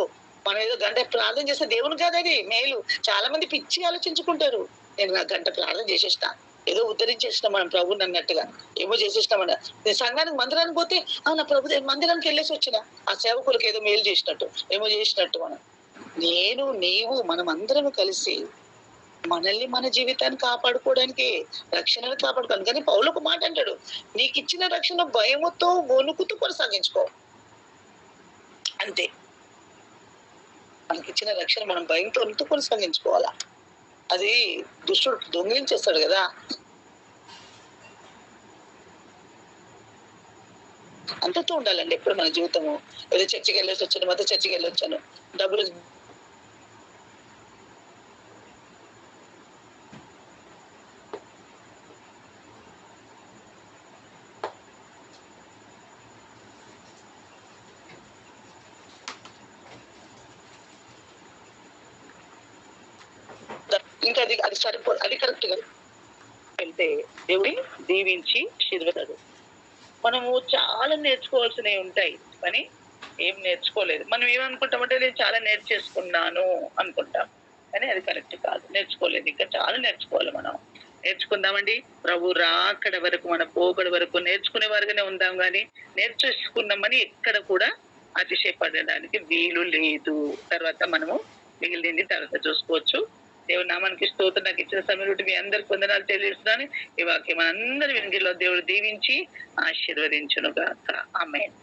A: మనం ఏదో గంట ప్రార్థన చేస్తే దేవుని కాదు అది మేలు. చాలా మంది పిచ్చి ఆలోచించుకుంటారు, నేను నా గంట ప్రార్థన చేసేస్తా, ఏదో ఉద్ధరించేసినాం మనం ప్రభుని అన్నట్టుగా, ఏమో చేసేసినామన్న. నేను సంఘానికి మందిరానికి పోతే నా ప్రభు మందిరానికి వెళ్ళేసి వచ్చిన, ఆ సేవకులకు ఏదో మేలు చేసినట్టు, ఏమో చేసినట్టు. నీవు మనం అందరం కలిసి మనల్ని, మన జీవితాన్ని కాపాడుకోవడానికి, రక్షణను కాపాడుకోవడానికి. కానీ పౌలు ఒక మాట అంటాడు, నీకు ఇచ్చిన రక్షణ భయముతో వణుకుతూ కొనసాగించుకో. అంతే, మనకిచ్చిన రక్షణ మనం భయంతో వణుకుతూ కొనసాగించుకోవాలా. అది దుష్టుడు దొంగిలించేస్తాడు కదా. అంతతో ఉండాలండి ఎప్పుడు మన జీవితము. ఏదో చర్చికి వెళ్ళేసి వచ్చాను, మొత్తం చర్చికి వెళ్ళొచ్చాను, డబ్బులు ఇంకా అది సరిపో, అది కరెక్ట్ గా వెళ్తే దేవుడి దీవించి ఆశీర్వదిస్తాడు. మనము చాలా నేర్చుకోవాల్సినవి ఉంటాయి, కానీ ఏం నేర్చుకోలేదు. మనం ఏమనుకుంటామంటే నేను చాలా నేర్చేసుకున్నాను అనుకుంటాం, కానీ అది కరెక్ట్ కాదు. నేర్చుకోలేదు, ఇంకా చాలా నేర్చుకోవాలి. మనం నేర్చుకుందామండి. ప్రభు రాకడ వరకు, మన పోకడ వరకు నేర్చుకునే వారుగానే ఉందాం, కానీ నేర్చేసుకున్నామని ఎక్కడ కూడా అతిశయపడడానికి వీలు లేదు. తర్వాత మనము మిగిలింది తర్వాత చూసుకోవచ్చు. దేవుడు నామానికి స్తోత్రం. నాకు ఇచ్చిన సమయం మీ అందరికి వందనాలు తెలియజేస్తున్నాను. ఈ వాక్యం మనందరి వెనుకలో దేవుడు దీవించి ఆశీర్వదించును గాక. ఆమేన్.